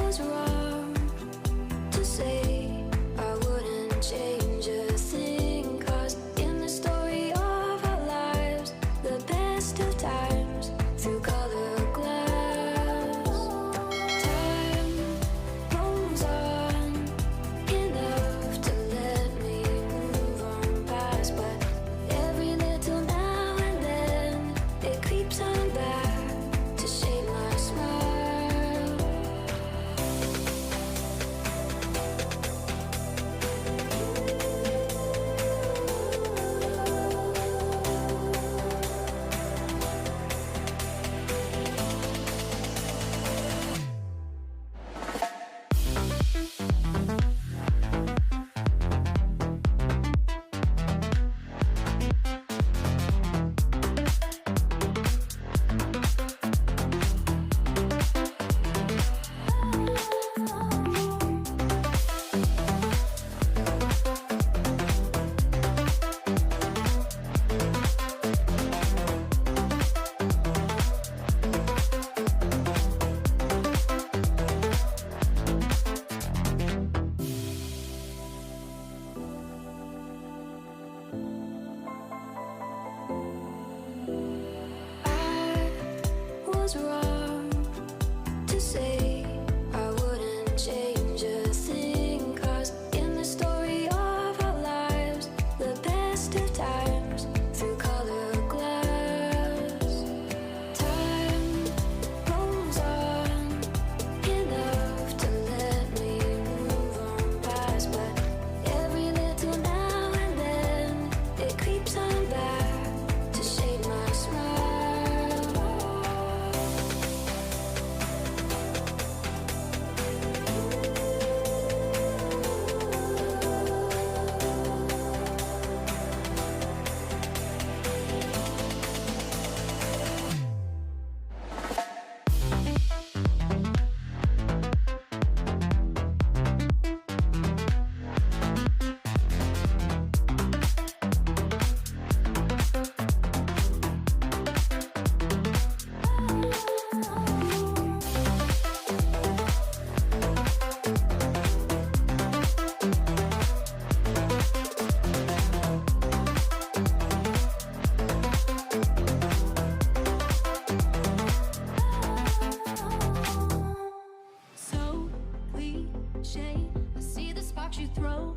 was wrong to say I wouldn't change a thing, 'cause in the story of our lives, the best of times through color glass. Time rolls on enough to let me move on past, but every little now and then it creeps on back to shade my smile. I was wrong to say I wouldn't change a thing, 'cause in the story of our lives, the best of times through color glass. Time rolls on enough to let me move on past, but every little now and then it creeps on back to shade my smile. So cliche, I see the sparks you throw.